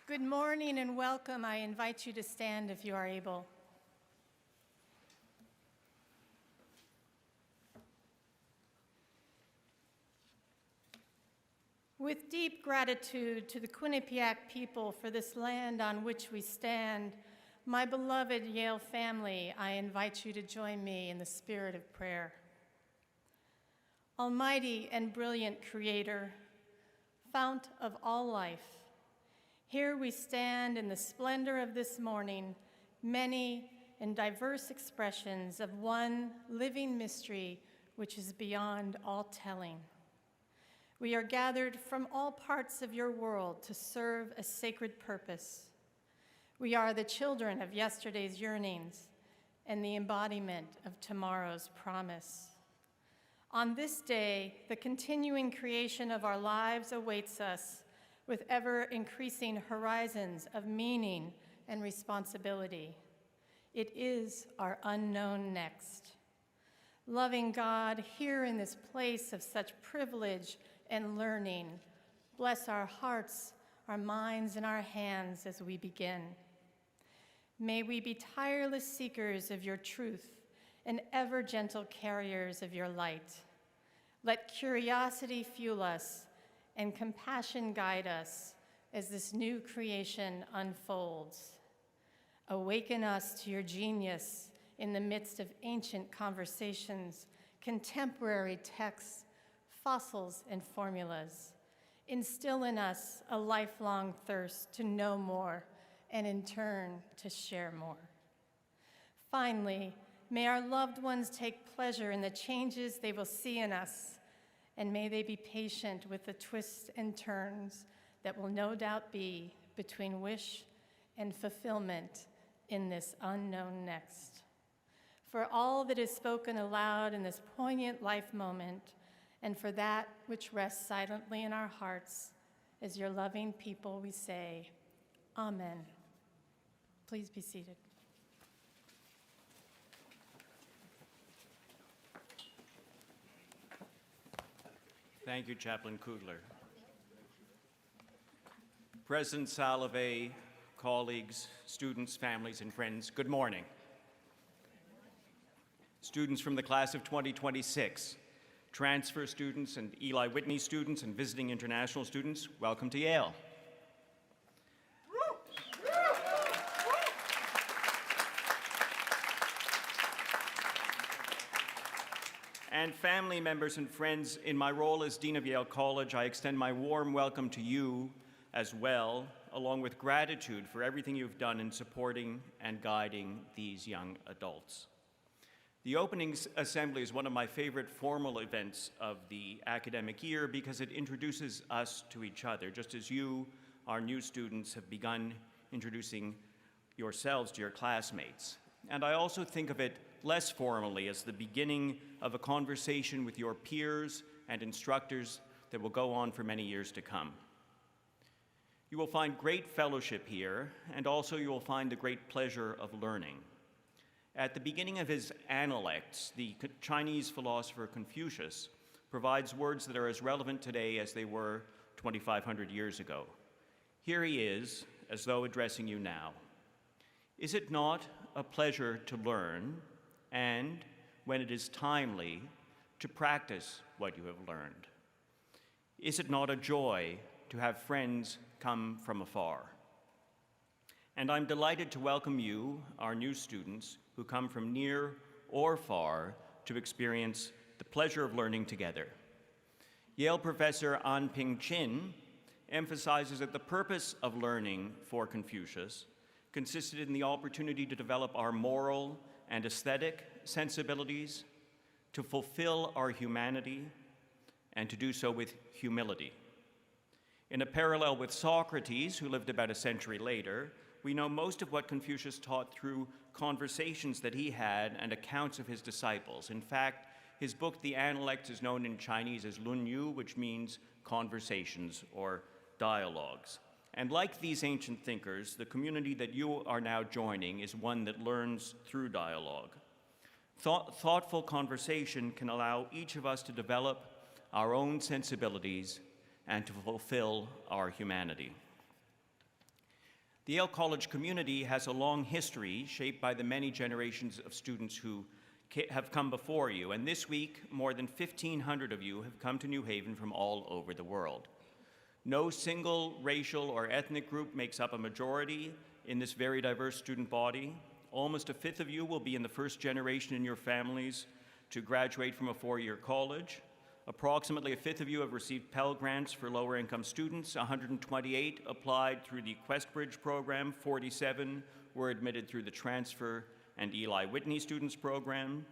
Good morning and welcome. I invite you to stand if you are able. With deep gratitude to the Quinnipiac people for this land on which we stand, my beloved Yale family, I invite you to join me in the spirit of prayer. Almighty and brilliant Creator, fount of all life, here we stand in the splendor of this morning, many and diverse expressions of one living mystery which is beyond all telling. We are gathered from all parts of your world to serve a sacred purpose. We are the children of yesterday's yearnings and the embodiment of tomorrow's promise. On this day, the continuing creation of our lives awaits us with ever-increasing horizons of meaning and responsibility. It is our unknown next. Loving God, here in this place of such privilege and learning, bless our hearts, our minds, and our hands as we begin. May we be tireless seekers of your truth and ever gentle carriers of your light. Let curiosity fuel us and compassion guide us as this new creation unfolds. Awaken us to your genius in the midst of ancient conversations, contemporary texts, fossils, and formulas. Instill in us a lifelong thirst to know more and in turn to share more. Finally, may our loved ones take pleasure in the changes they will see in us, and may they be patient with the twists and turns that will no doubt be between wish and fulfillment in this unknown next. For all that is spoken aloud in this poignant life moment, and for that which rests silently in our hearts, as your loving people we say, Amen. Please be seated. Thank you, Chaplain Kugler. President Salovey, colleagues, students, families, and friends, good morning. Students from the class of 2026, transfer students and Eli Whitney students and visiting international students, welcome to Yale. And family members and friends, in my role as Dean of Yale College, I extend my warm welcome to you as well, along with gratitude for everything you've done in supporting and guiding these young adults. The opening assembly is one of my favorite formal events of the academic year because it introduces us to each other, just as you, our new students, have begun introducing yourselves to your classmates. And I also think of it less formally as the beginning of a conversation with your peers and instructors that will go on for many years to come. You will find great fellowship here, and also you will find the great pleasure of learning. At the beginning of his Analects, the Chinese philosopher Confucius provides words that are as relevant today as they were 2,500 years ago. Here he is, as though addressing you now. Is it not a pleasure to learn, and, when it is timely, to practice what you have learned? Is it not a joy to have friends come from afar? And I'm delighted to welcome you, our new students, who come from near or far to experience the pleasure of learning together. Yale professor An-Ping Chin emphasizes that the purpose of learning for Confucius consisted in the opportunity to develop our moral and aesthetic sensibilities, to fulfill our humanity, and to do so with humility. In a parallel with Socrates, who lived about a century later, we know most of what Confucius taught through conversations that he had and accounts of his disciples. In fact, his book, The Analects, is known in Chinese as Lun Yu, which means conversations or dialogues. And like these ancient thinkers, the community that you are now joining is one that learns through dialogue. Thoughtful conversation can allow each of us to develop our own sensibilities and to fulfill our humanity. The Yale College community has a long history shaped by the many generations of students who have come before you, and this week, more than 1,500 of you have come to New Haven from all over the world. No single racial or ethnic group makes up a majority in this very diverse student body. Almost a fifth of you will be in the first generation in your families to graduate from a four-year college. Approximately a fifth of you have received Pell Grants for lower-income students. 128 applied through the Questbridge program. 47 were admitted through the Transfer and Eli Whitney Students Program.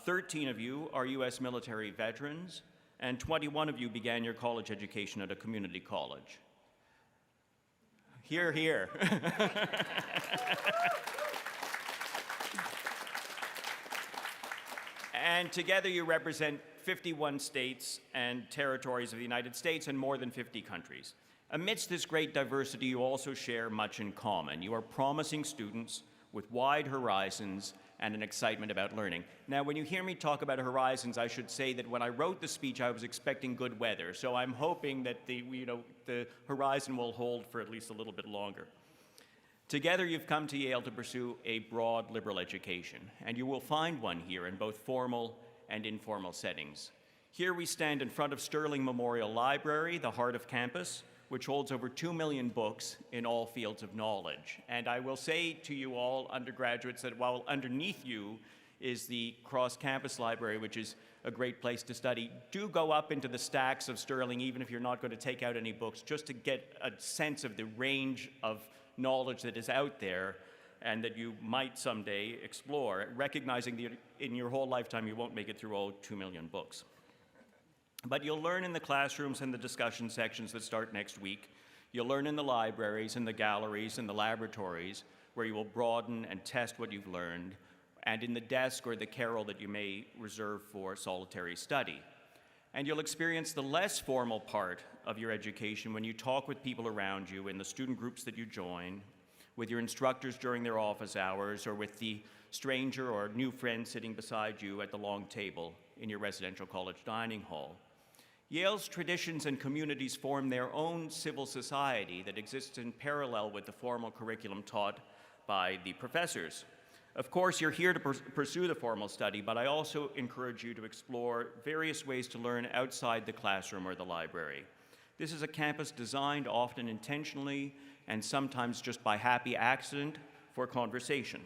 13 of you are U.S. military veterans, and 21 of you began your college education at a community college. Hear, hear. And together you represent 51 states and territories of the United States and more than 50 countries. Amidst this great diversity, you also share much in common. You are promising students with wide horizons and an excitement about learning. Now, when you hear me talk about horizons, I should say that when I wrote the speech, I was expecting good weather. So I'm hoping that the horizon will hold for at least a little bit longer. Together, you've come to Yale to pursue a broad liberal education, and you will find one here in both formal and informal settings. Here we stand in front of Sterling Memorial Library, the heart of campus, which holds over 2 million books in all fields of knowledge. And I will say to you all undergraduates that while underneath you is the cross-campus library, which is a great place to study, do go up into the stacks of Sterling, even if you're not going to take out any books, just to get a sense of the range of knowledge that is out there and that you might someday explore, recognizing that in your whole lifetime you won't make it through all 2 million books. But you'll learn in the classrooms and the discussion sections that start next week. You'll learn in the libraries and the galleries and the laboratories where you will broaden and test what you've learned, and in the desk or the carrel that you may reserve for solitary study. And you'll experience the less formal part of your education when you talk with people around you in the student groups that you join, with your instructors during their office hours, or with the stranger or new friend sitting beside you at the long table in your residential college dining hall. Yale's traditions and communities form their own civil society that exists in parallel with the formal curriculum taught by the professors. Of course, you're here to pursue the formal study, but I also encourage you to explore various ways to learn outside the classroom or the library. This is a campus designed often intentionally and sometimes just by happy accident for conversation.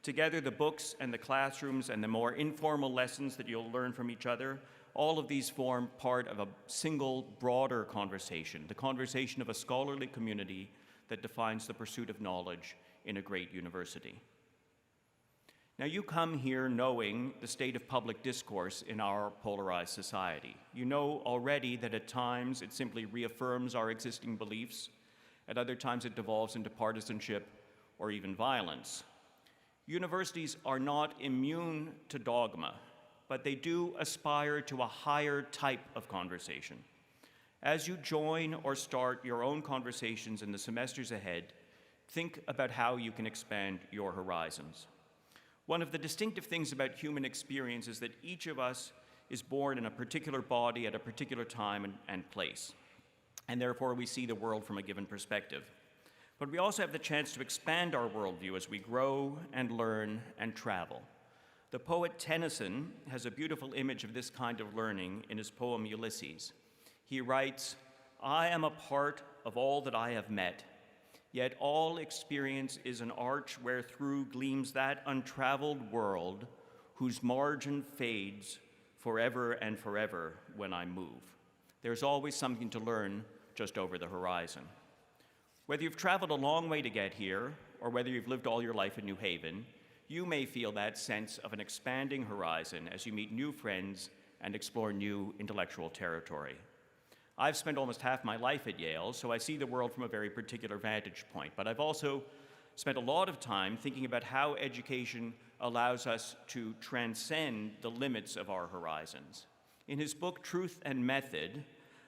Together, the books and the classrooms and the more informal lessons that you'll learn from each other, all of these form part of a single, broader conversation, the conversation of a scholarly community that defines the pursuit of knowledge in a great university. Now, you come here knowing the state of public discourse in our polarized society. You know already that at times it simply reaffirms our existing beliefs. At other times it devolves into partisanship or even violence. Universities are not immune to dogma, but they do aspire to a higher type of conversation. As you join or start your own conversations in the semesters ahead, think about how you can expand your horizons. One of the distinctive things about human experience is that each of us is born in a particular body at a particular time and place, and therefore we see the world from a given perspective. But we also have the chance to expand our worldview as we grow and learn and travel. The poet Tennyson has a beautiful image of this kind of learning in his poem Ulysses. He writes, "I am a part of all that I have met, yet all experience is an arch wherethrough gleams that untraveled world whose margin fades forever and forever when I move." There's always something to learn just over the horizon. Whether you've traveled a long way to get here, or whether you've lived all your life in New Haven, you may feel that sense of an expanding horizon as you meet new friends and explore new intellectual territory. I've spent almost half my life at Yale, so I see the world from a very particular vantage point, but I've also spent a lot of time thinking about how education allows us to transcend the limits of our horizons. In his book, Truth and Method,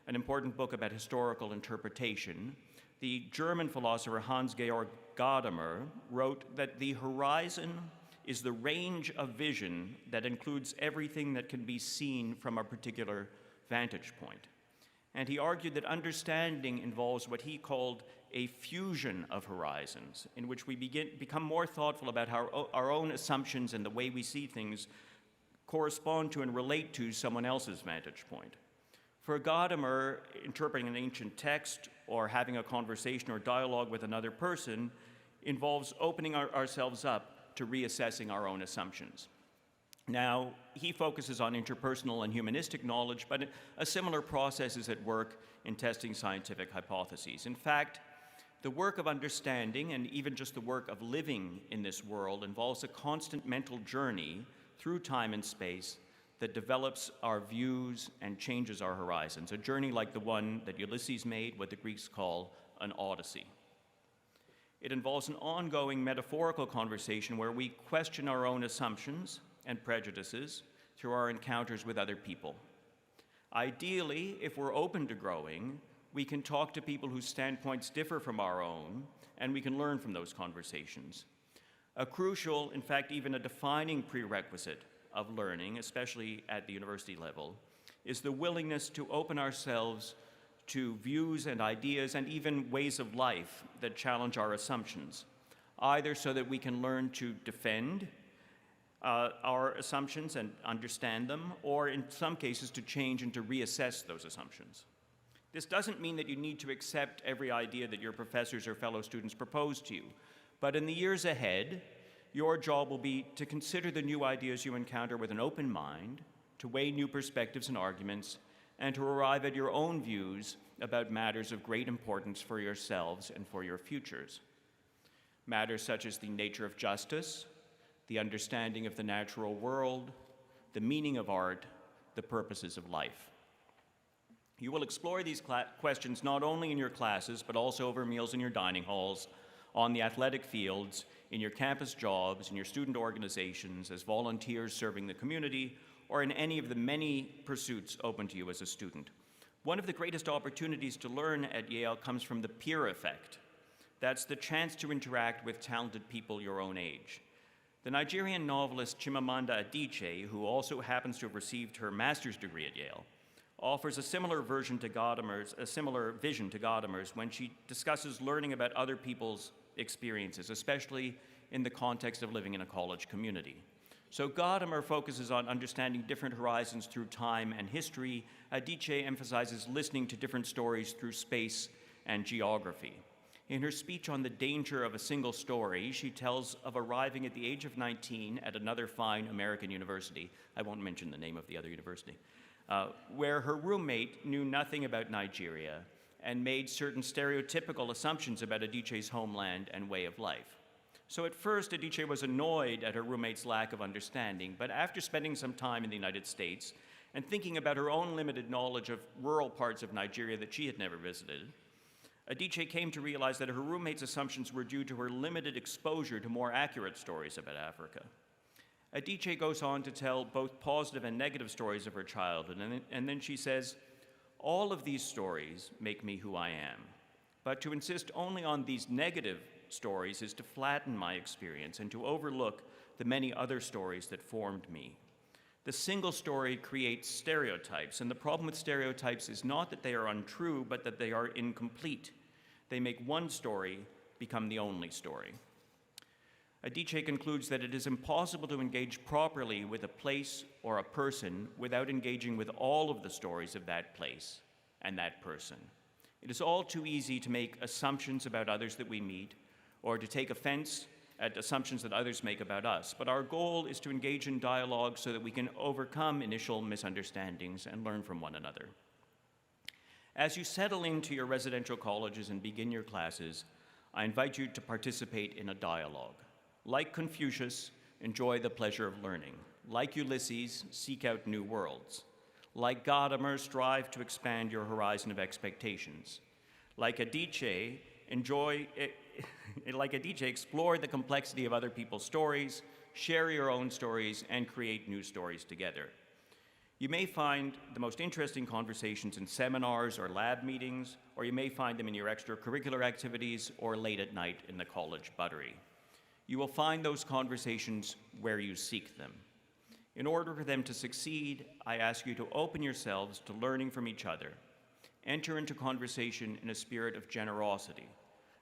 an important book about historical interpretation, the German philosopher Hans-Georg Gadamer wrote that the horizon is the range of vision that includes everything that can be seen from a particular vantage point. and he argued that understanding involves what he called a fusion of horizons, in which we become more thoughtful about how our own assumptions and the way we see things correspond to and relate to someone else's vantage point. For Gadamer, interpreting an ancient text or having a conversation or dialogue with another person involves opening ourselves up to reassessing our own assumptions. Now, he focuses on interpersonal and humanistic knowledge, but a similar process is at work in testing scientific hypotheses. In fact, the work of understanding and even just the work of living in this world involves a constant mental journey through time and space that develops our views and changes our horizons, a journey like the one that Ulysses made, what the Greeks call an odyssey. It involves an ongoing metaphorical conversation where we question our own assumptions and prejudices through our encounters with other people. Ideally, if we're open to growing, we can talk to people whose standpoints differ from our own, and we can learn from those conversations. A crucial, in fact, even a defining prerequisite of learning, especially at the university level, is the willingness to open ourselves to views and ideas and even ways of life that challenge our assumptions, either so that we can learn to defend our assumptions and understand them, or in some cases to change and to reassess those assumptions. This doesn't mean that you need to accept every idea that your professors or fellow students propose to you, but in the years ahead, your job will be to consider the new ideas you encounter with an open mind, to weigh new perspectives and arguments, and to arrive at your own views about matters of great importance for yourselves and for your futures. Matters such as the nature of justice, the understanding of the natural world, the meaning of art, the purposes of life. You will explore these questions not only in your classes, but also over meals in your dining halls, on the athletic fields, in your campus jobs, in your student organizations, as volunteers serving the community, or in any of the many pursuits open to you as a student. One of the greatest opportunities to learn at Yale comes from the peer effect. That's the chance to interact with talented people your own age. The Nigerian novelist Chimamanda Adichie, who also happens to have received her master's degree at Yale, offers a similar vision to Gadamer's when she discusses learning about other people's experiences, especially in the context of living in a college community. So Gadamer focuses on understanding different horizons through time and history. Adichie emphasizes listening to different stories through space and geography. In her speech on the danger of a single story, she tells of arriving at the age of 19 at another fine American university, I won't mention the name of the other university, where her roommate knew nothing about Nigeria and made certain stereotypical assumptions about Adichie's homeland and way of life. So at first, Adichie was annoyed at her roommate's lack of understanding, but after spending some time in the United States and thinking about her own limited knowledge of rural parts of Nigeria that she had never visited, Adichie came to realize that her roommate's assumptions were due to her limited exposure to more accurate stories about Africa. Adichie goes on to tell both positive and negative stories of her childhood, and then she says, "All of these stories make me who I am, but to insist only on these negative stories is to flatten my experience and to overlook the many other stories that formed me. The single story creates stereotypes, and the problem with stereotypes is not that they are untrue, but that they are incomplete. They make one story become the only story." Adichie concludes that it is impossible to engage properly with a place or a person without engaging with all of the stories of that place and that person. It is all too easy to make assumptions about others that we meet, or to take offense at assumptions that others make about us, but our goal is to engage in dialogue so that we can overcome initial misunderstandings and learn from one another. As you settle into your residential colleges and begin your classes, I invite you to participate in a dialogue. Like Confucius, enjoy the pleasure of learning. Like Ulysses, seek out new worlds. Like Gadamer, strive to expand your horizon of expectations. Like Adichie, explore the complexity of other people's stories, share your own stories, and create new stories together. You may find the most interesting conversations in seminars or lab meetings, or you may find them in your extracurricular activities or late at night in the college buttery. You will find those conversations where you seek them. In order for them to succeed, I ask you to open yourselves to learning from each other. enter into conversation in a spirit of generosity,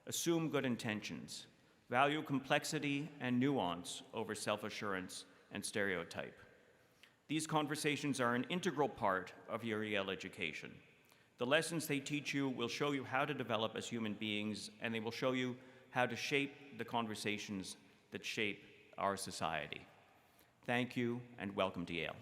assume good intentions, value complexity and nuance over self-assurance and stereotype. These conversations are an integral part of your Yale education. The lessons they teach you will show you how to develop as human beings, and they will show you how to shape the conversations that shape our society. Thank you, and welcome to Yale.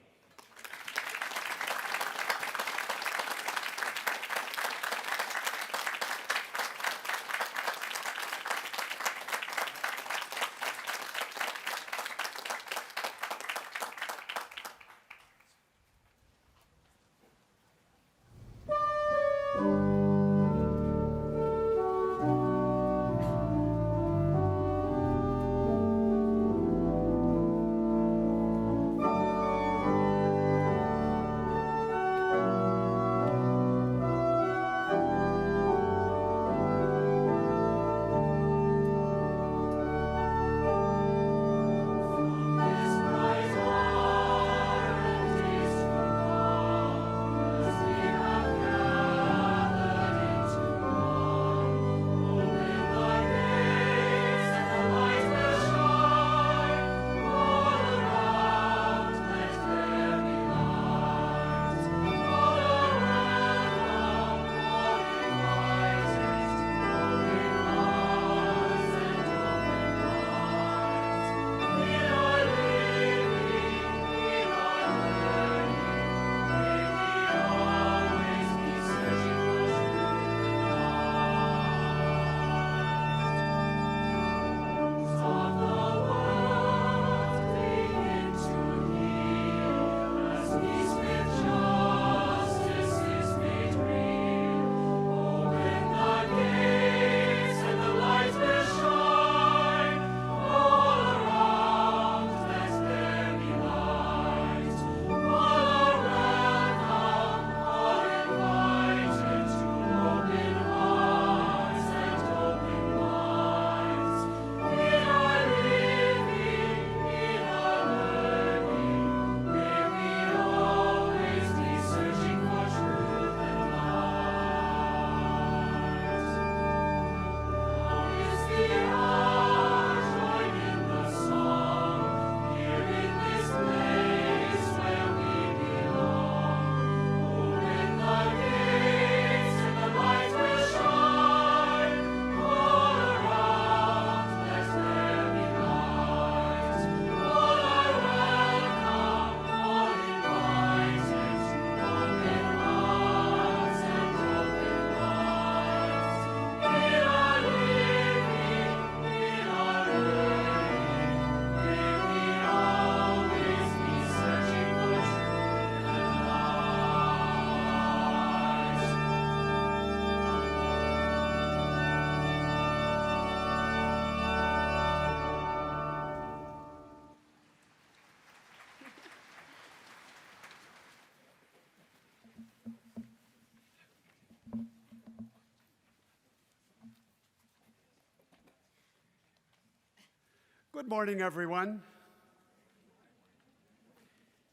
Good morning, everyone.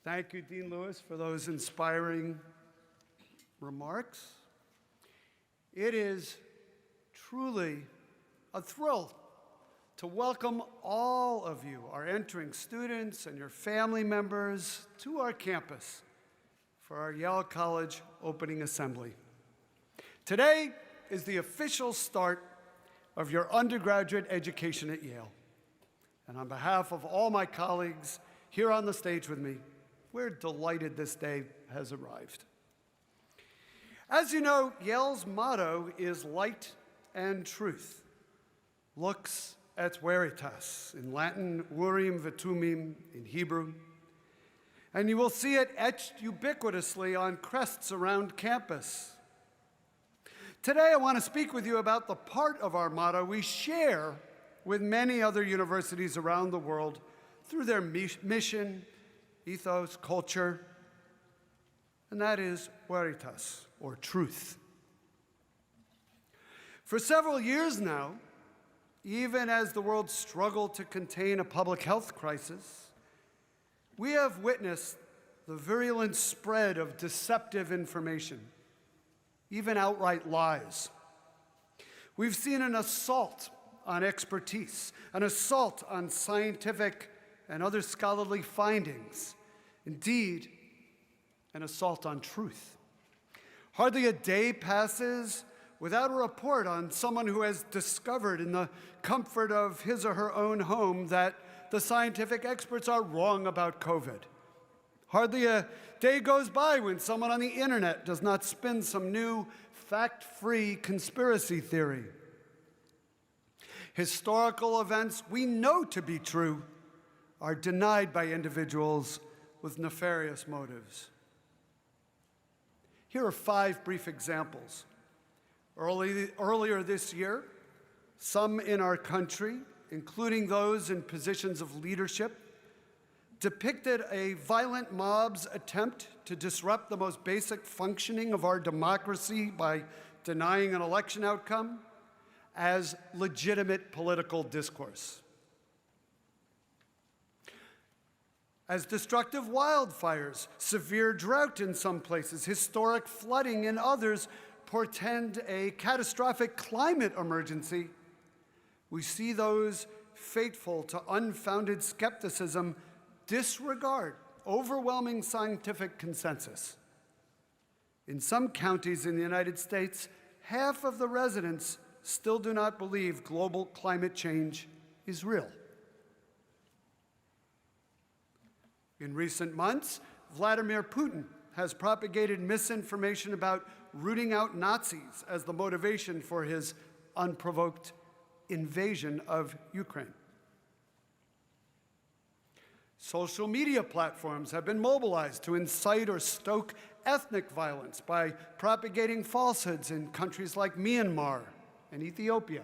Thank you, Dean Lewis, for those inspiring remarks. It is truly a thrill to welcome all of you, our entering students and your family members, to our campus for our Yale College opening assembly. Today is the official start of your undergraduate education at Yale. And on behalf of all my colleagues here on the stage with me, we're delighted this day has arrived. As you know, Yale's motto is light and truth. Lux et veritas, in Latin, urim vetumim in Hebrew. And you will see it etched ubiquitously on crests around campus. Today, I want to speak with you about the part of our motto we share with many other universities around the world through their mission, ethos, culture, and that is veritas, or truth. For several years now, even as the world struggled to contain a public health crisis, we have witnessed the virulent spread of deceptive information. even outright lies. We've seen an assault on expertise, an assault on scientific and other scholarly findings, indeed, an assault on truth. Hardly a day passes without a report on someone who has discovered in the comfort of his or her own home that the scientific experts are wrong about COVID. Hardly a day goes by when someone on the internet does not spin some new fact-free conspiracy theory. Historical events we know to be true are denied by individuals with nefarious motives. Here are 5 brief examples. Earlier this year, some in our country, including those in positions of leadership, depicted a violent mob's attempt to disrupt the most basic functioning of our democracy by denying an election outcome as legitimate political discourse. As destructive wildfires, severe drought in some places, historic flooding in others portend a catastrophic climate emergency, we see those faithful to unfounded skepticism disregard overwhelming scientific consensus. In some counties in the United States, half of the residents still do not believe global climate change is real. In recent months, Vladimir Putin has propagated misinformation about rooting out Nazis as the motivation for his unprovoked invasion of Ukraine. Social media platforms have been mobilized to incite or stoke ethnic violence by propagating falsehoods in countries like Myanmar and Ethiopia.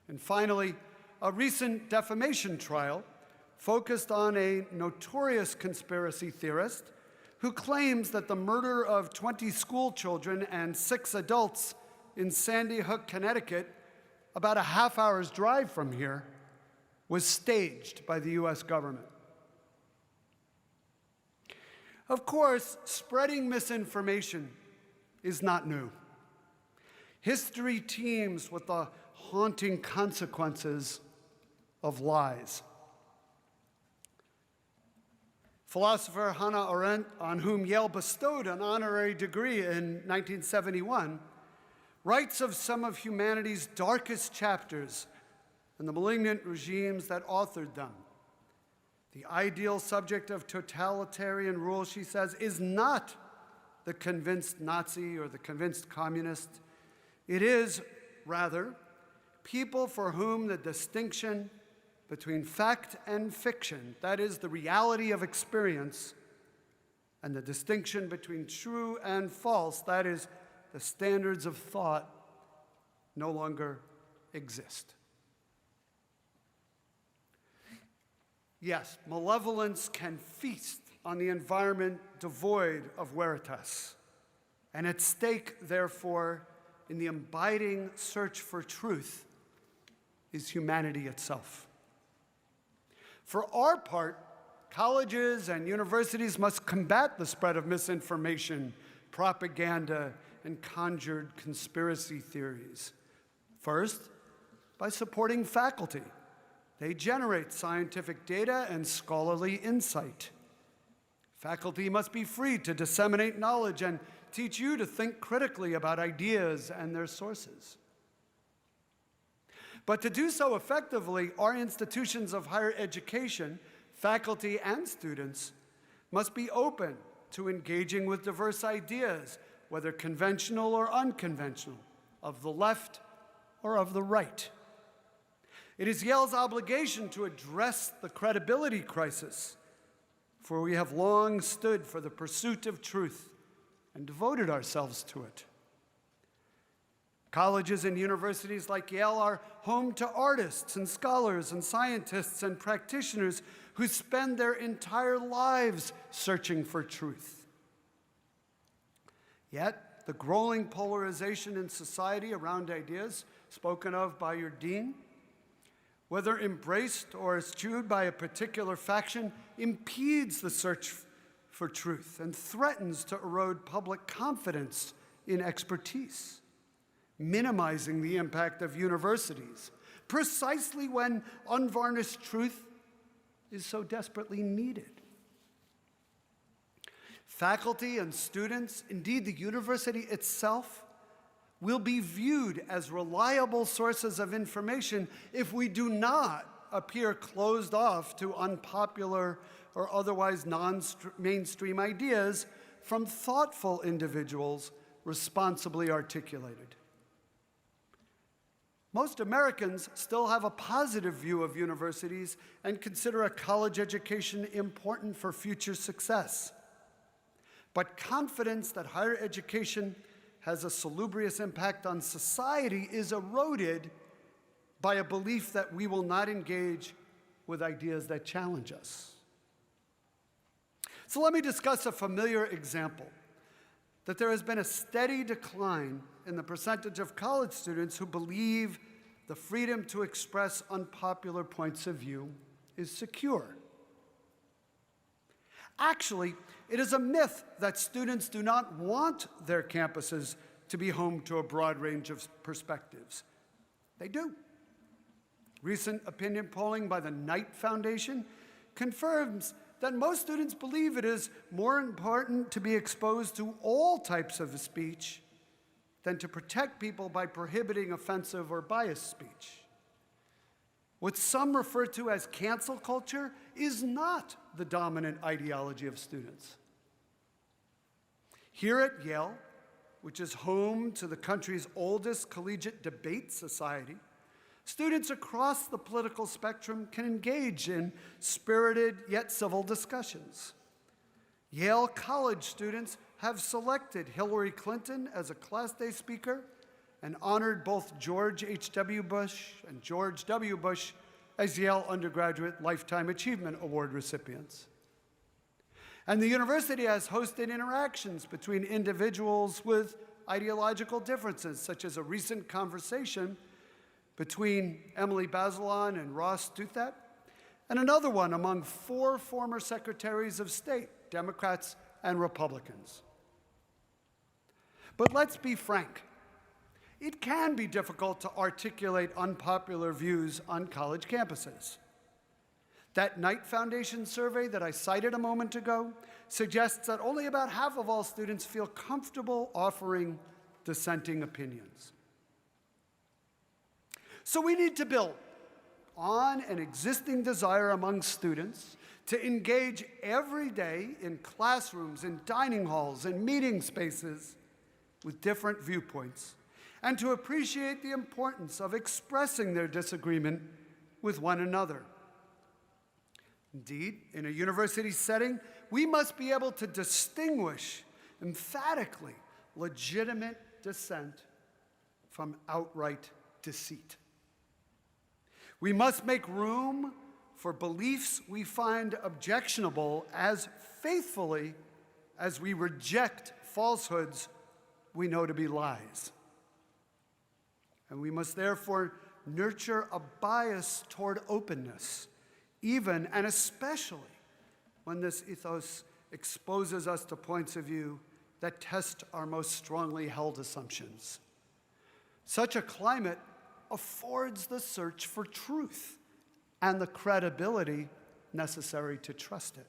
And finally, a recent defamation trial focused on a notorious conspiracy theorist who claims that the murder of 20 school children and 6 adults in Sandy Hook, Connecticut, about a half-hour's drive from here, was staged by the U.S. government. Of course, spreading misinformation is not new. History teems with the haunting consequences of lies. Philosopher Hannah Arendt, on whom Yale bestowed an honorary degree in 1971, writes of some of humanity's darkest chapters and the malignant regimes that authored them. The ideal subject of totalitarian rule, she says, is not the convinced Nazi or the convinced communist. It is, rather, people for whom the distinction between fact and fiction, that is, the reality of experience, and the distinction between true and false, that is, the standards of thought, no longer exist. Yes, malevolence can feast on the environment devoid of veritas, and at stake, therefore, in the abiding search for truth is humanity itself. For our part, colleges and universities must combat the spread of misinformation, propaganda, and conjured conspiracy theories. First, by supporting faculty. They generate scientific data and scholarly insight. Faculty must be free to disseminate knowledge and teach you to think critically about ideas and their sources. But to do so effectively, our institutions of higher education, faculty and students, must be open to engaging with diverse ideas, whether conventional or unconventional, of the left or of the right. It is Yale's obligation to address the credibility crisis, for we have long stood for the pursuit of truth and devoted ourselves to it. Colleges and universities like Yale are home to artists and scholars and scientists and practitioners who spend their entire lives searching for truth. Yet, the growing polarization in society around ideas, spoken of by your dean, whether embraced or eschewed by a particular faction, impedes the search for truth and threatens to erode public confidence in expertise, minimizing the impact of universities, precisely when unvarnished truth is so desperately needed. Faculty and students, indeed the university itself, will be viewed as reliable sources of information if we do not appear closed off to unpopular or otherwise non-mainstream ideas from thoughtful individuals responsibly articulated. Most Americans still have a positive view of universities and consider a college education important for future success. But confidence that higher education has a salubrious impact on society is eroded by a belief that we will not engage with ideas that challenge us. So let me discuss a familiar example, that there has been a steady decline in the percentage of college students who believe the freedom to express unpopular points of view is secure. Actually, it is a myth that students do not want their campuses to be home to a broad range of perspectives. They do. Recent opinion polling by the Knight Foundation confirms that most students believe it is more important to be exposed to all types of speech than to protect people by prohibiting offensive or biased speech. What some refer to as cancel culture is not the dominant ideology of students. Here at Yale, which is home to the country's oldest collegiate debate society, students across the political spectrum can engage in spirited yet civil discussions. Yale College students have selected Hillary Clinton as a Class Day speaker and honored both George H.W. Bush and George W. Bush as Yale Undergraduate Lifetime Achievement Award recipients. And the university has hosted interactions between individuals with ideological differences, such as a recent conversation between Emily Bazelon and Ross Douthat, and another one among 4 former secretaries of state, Democrats and Republicans. But let's be frank. It can be difficult to articulate unpopular views on college campuses. That Knight Foundation survey that I cited a moment ago suggests that only about half of all students feel comfortable offering dissenting opinions. So we need to build on an existing desire among students to engage every day in classrooms, in dining halls, in meeting spaces with different viewpoints, and to appreciate the importance of expressing their disagreement with one another. Indeed, in a university setting, we must be able to distinguish emphatically legitimate dissent from outright deceit. We must make room for beliefs we find objectionable as faithfully as we reject falsehoods we know to be lies. And we must therefore nurture a bias toward openness, even and especially when this ethos exposes us to points of view that test our most strongly held assumptions. Such a climate affords the search for truth and the credibility necessary to trust it.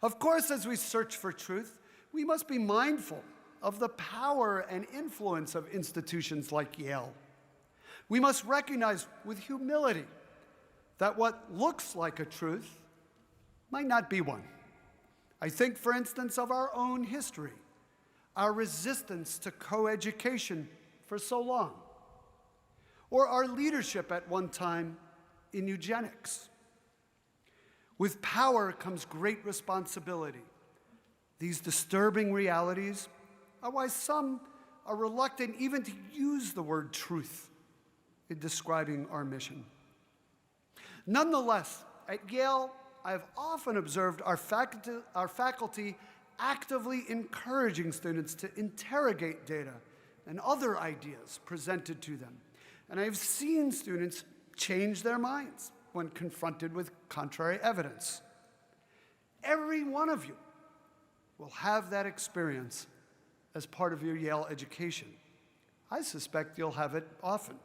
Of course, as we search for truth, we must be mindful of the power and influence of institutions like Yale. We must recognize with humility that what looks like a truth might not be one. I think, for instance, of our own history, our resistance to coeducation for so long, or our leadership at one time in eugenics. With power comes great responsibility. These disturbing realities are why some are reluctant even to use the word truth in describing our mission. Nonetheless, at Yale, I have often observed our faculty actively encouraging students to interrogate data and other ideas presented to them. And I have seen students change their minds when confronted with contrary evidence. every one of you will have that experience as part of your Yale education. I suspect you'll have it often.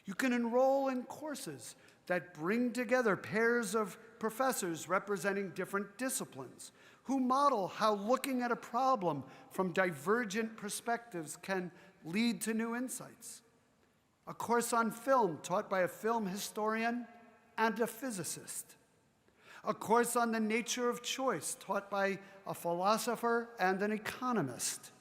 You can enroll in courses that bring together pairs of professors representing different disciplines who model how looking at a problem from divergent perspectives can lead to new insights. A course on film taught by a film historian and a physicist. A course on the nature of choice taught by a philosopher and an economist.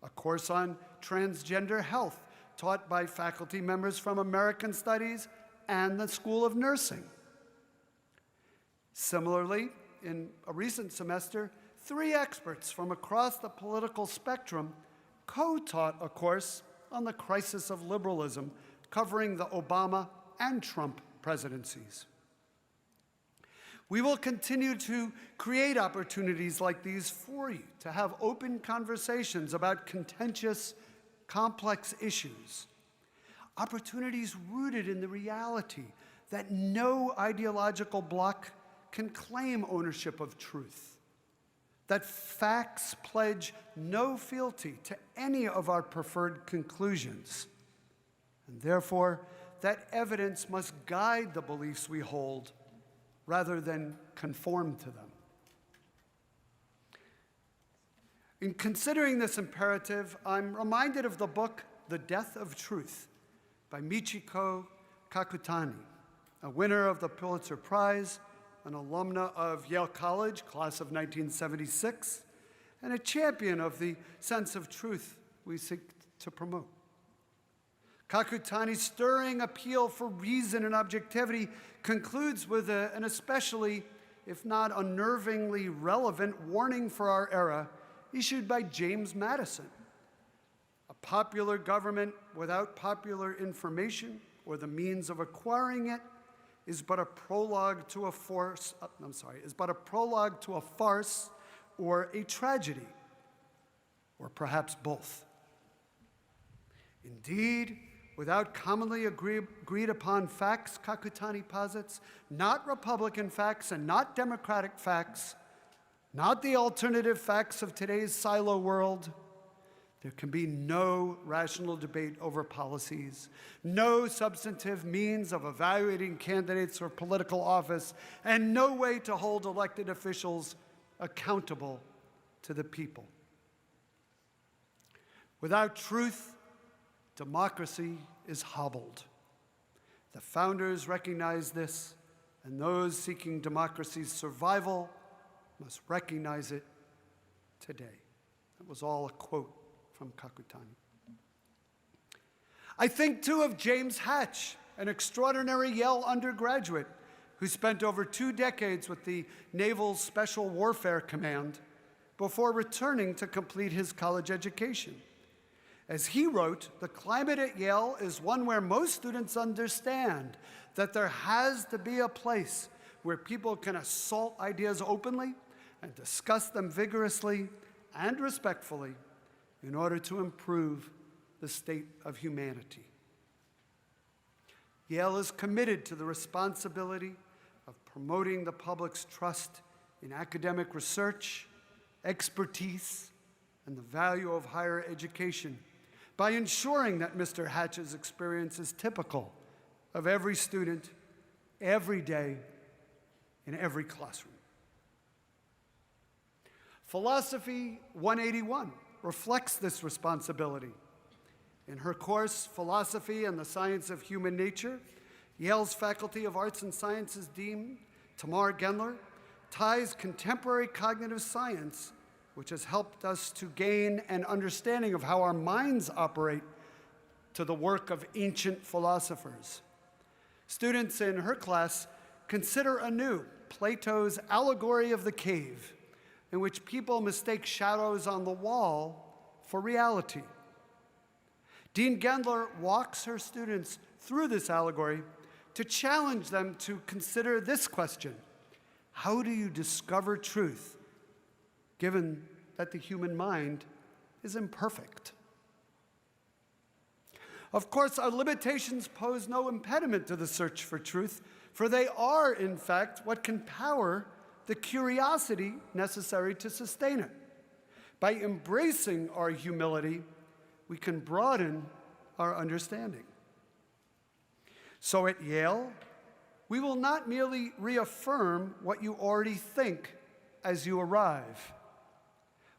A course on transgender health taught by faculty members from American Studies and the School of Nursing. Similarly, in a recent semester, 3 experts from across the political spectrum co-taught a course on the crisis of liberalism, covering the Obama and Trump presidencies. We will continue to create opportunities like these for you to have open conversations about contentious, complex issues. Opportunities rooted in the reality that no ideological bloc can claim ownership of truth, that facts pledge no fealty to any of our preferred conclusions, and therefore that evidence must guide the beliefs we hold rather than conform to them. In considering this imperative, I'm reminded of the book The Death of Truth by Michiko Kakutani, a winner of the Pulitzer Prize, an alumna of Yale College, class of 1976, and a champion of the sense of truth we seek to promote. Kakutani's stirring appeal for reason and objectivity concludes with an especially, if not unnervingly relevant, warning for our era issued by James Madison. A popular government without popular information or the means of acquiring it is but a prologue to a farce or a tragedy, or perhaps both. Indeed, without commonly agreed upon facts, Kakutani posits, not Republican facts and not Democratic facts, not the alternative facts of today's silo world, there can be no rational debate over policies, no substantive means of evaluating candidates for political office, and no way to hold elected officials accountable to the people. Without truth, democracy is hobbled. The founders recognized this, and those seeking democracy's survival must recognize it today. That was all a quote from Kakutani. I think, too, of James Hatch, an extraordinary Yale undergraduate who spent over 2 decades with the Naval Special Warfare Command before returning to complete his college education. As he wrote, the climate at Yale is one where most students understand that there has to be a place where people can assault ideas openly and discuss them vigorously and respectfully in order to improve the state of humanity. Yale is committed to the responsibility of promoting the public's trust in academic research, expertise, and the value of higher education by ensuring that Mr. Hatch's experience is typical of every student, every day, in every classroom. Philosophy 181 reflects this responsibility. In her course, Philosophy and the Science of Human Nature, Yale's Faculty of Arts and Sciences Dean Tamar Gendler ties contemporary cognitive science, which has helped us to gain an understanding of how our minds operate, to the work of ancient philosophers. Students in her class consider anew Plato's allegory of the cave, in which people mistake shadows on the wall for reality. Dean Gendler walks her students through this allegory to challenge them to consider this question: how do you discover truth, given that the human mind is imperfect? Of course, our limitations pose no impediment to the search for truth, for they are, in fact, what can power the curiosity necessary to sustain it. By embracing our humility, we can broaden our understanding. So at Yale, we will not merely reaffirm what you already think as you arrive.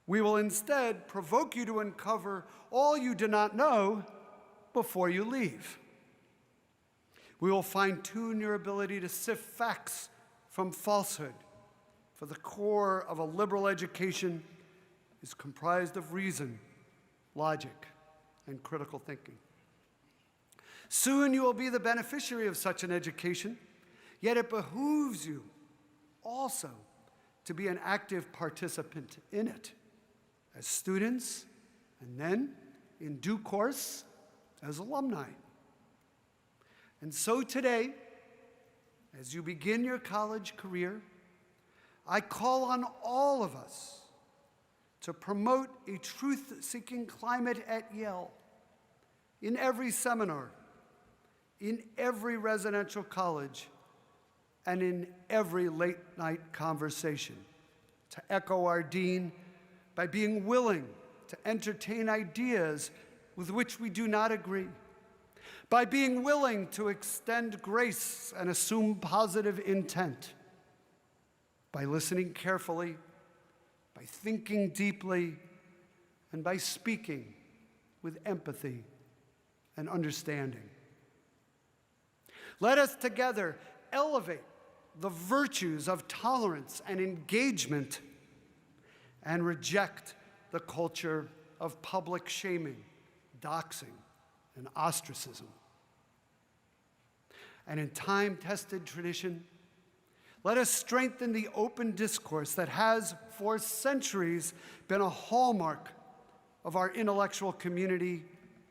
We will instead provoke you to uncover all you do not know before you leave. We will fine-tune your ability to sift facts from falsehood, for the core of a liberal education is comprised of reason, logic, and critical thinking. Soon you will be the beneficiary of such an education, yet it behooves you also to be an active participant in it, as students, and then, in due course, as alumni. And so today, as you begin your college career, I call on all of us to promote a truth-seeking climate at Yale, in every seminar, in every residential college, and in every late-night conversation, to echo our dean by being willing to entertain ideas with which we do not agree, by being willing to extend grace and assume positive intent, by listening carefully, by thinking deeply, and by speaking with empathy and understanding. Let us together elevate the virtues of tolerance and engagement and reject the culture of public shaming, doxing, and ostracism. And in time-tested tradition, let us strengthen the open discourse that has, for centuries, been a hallmark of our intellectual community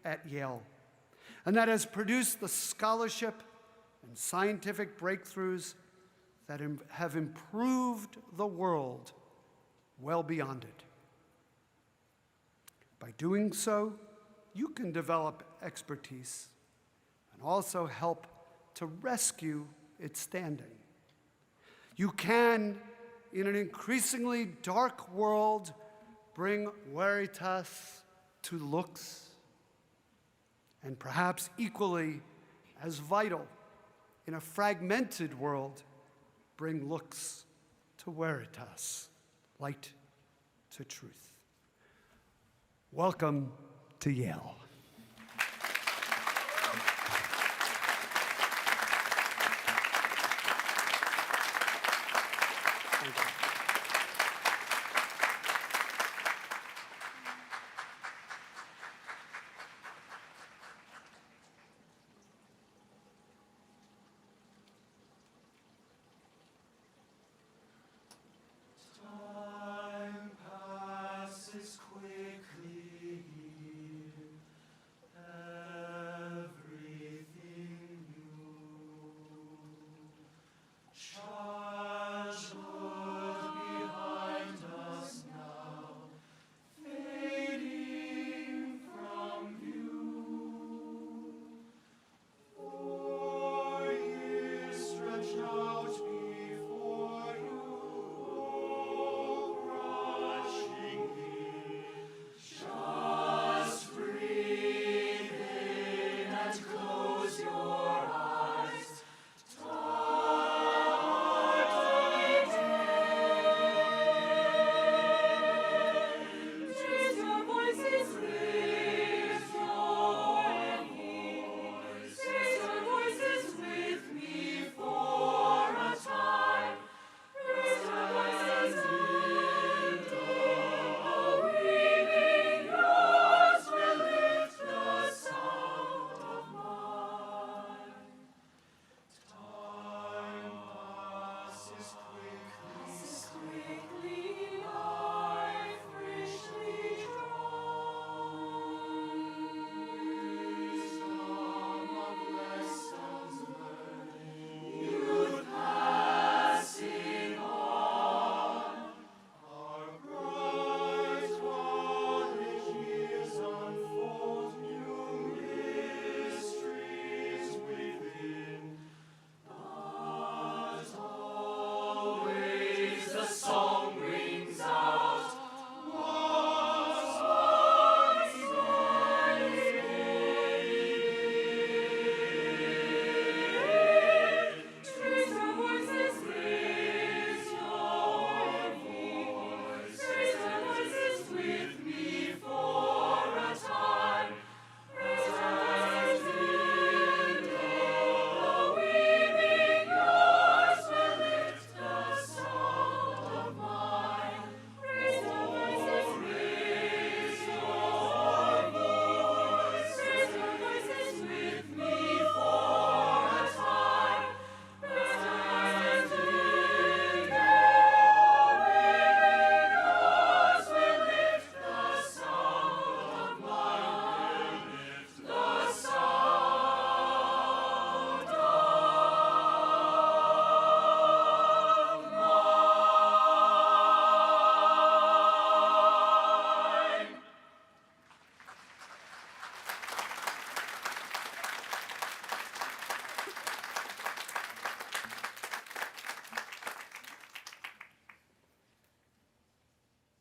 at Yale, and that has produced the scholarship and scientific breakthroughs that have improved the world well beyond it. By doing so, you can develop expertise and also help to rescue its standing. You can, in an increasingly dark world, bring veritas to looks, and perhaps equally as vital, in a fragmented world, bring looks to veritas, light to truth. Welcome to Yale. Thank you. Time passes quickly, everything new. Childhood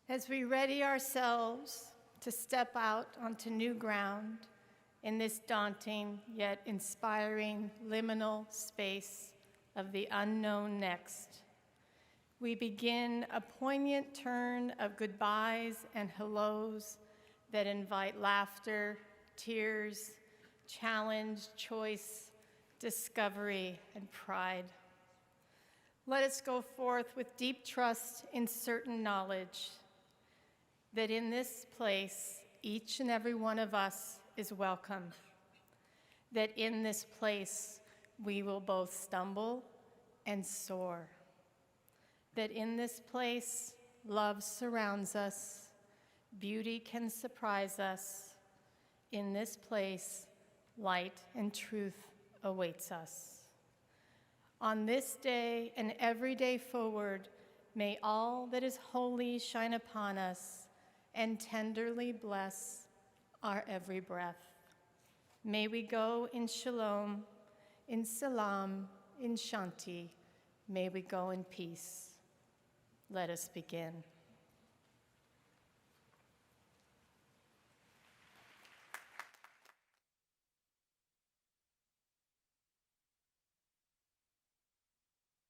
As we ready ourselves to step out onto new ground in this daunting yet inspiring liminal space of the unknown next, we begin a poignant turn of goodbyes and hellos that invite laughter, tears, challenge, choice, discovery, and pride. Let us go forth with deep trust in certain knowledge that in this place, each and every one of us is welcome, that in this place, we will both stumble and soar, that in this place, love surrounds us, beauty can surprise us, in this place, light and truth awaits us. On this day and every day forward, may all that is holy shine upon us and tenderly bless our every breath. May we go in shalom, in salam, in shanti. May we go in peace. Let us begin.